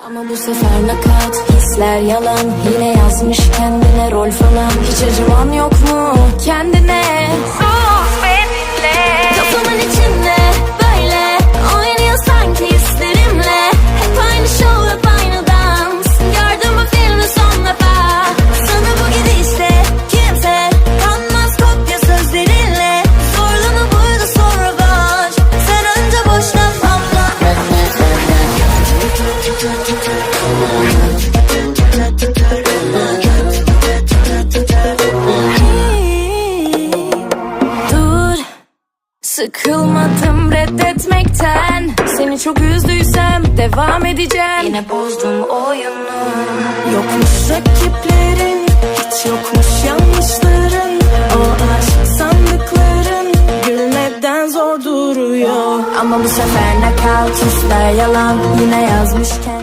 Ama bu sefer nakat, hisler yalan. Yine yazmış kendine rol falan. Hiç acıman yok mu kendine? Sus benimle. Kafamın içinde böyle oynuyor sanki hislerimle. Hep aynı show, hep aynı dans. Gördüm bu filmi son defa. Sana bu gidişle kimse kanmaz kopya sözlerinle. Zorlama burada sonra baş. Sen önce boş laf anla. Dur, sıkılmadım reddetmekten. Seni çok üzdüysem devam edeceğim. Yine bozdum oyunu. Yokmuş rakiplerin, hiç yokmuş yanlışların. O aşk sandıkların gülmeden zor duruyor. Ama bu sefer nakavt, hisler yalan. Yine yazmışken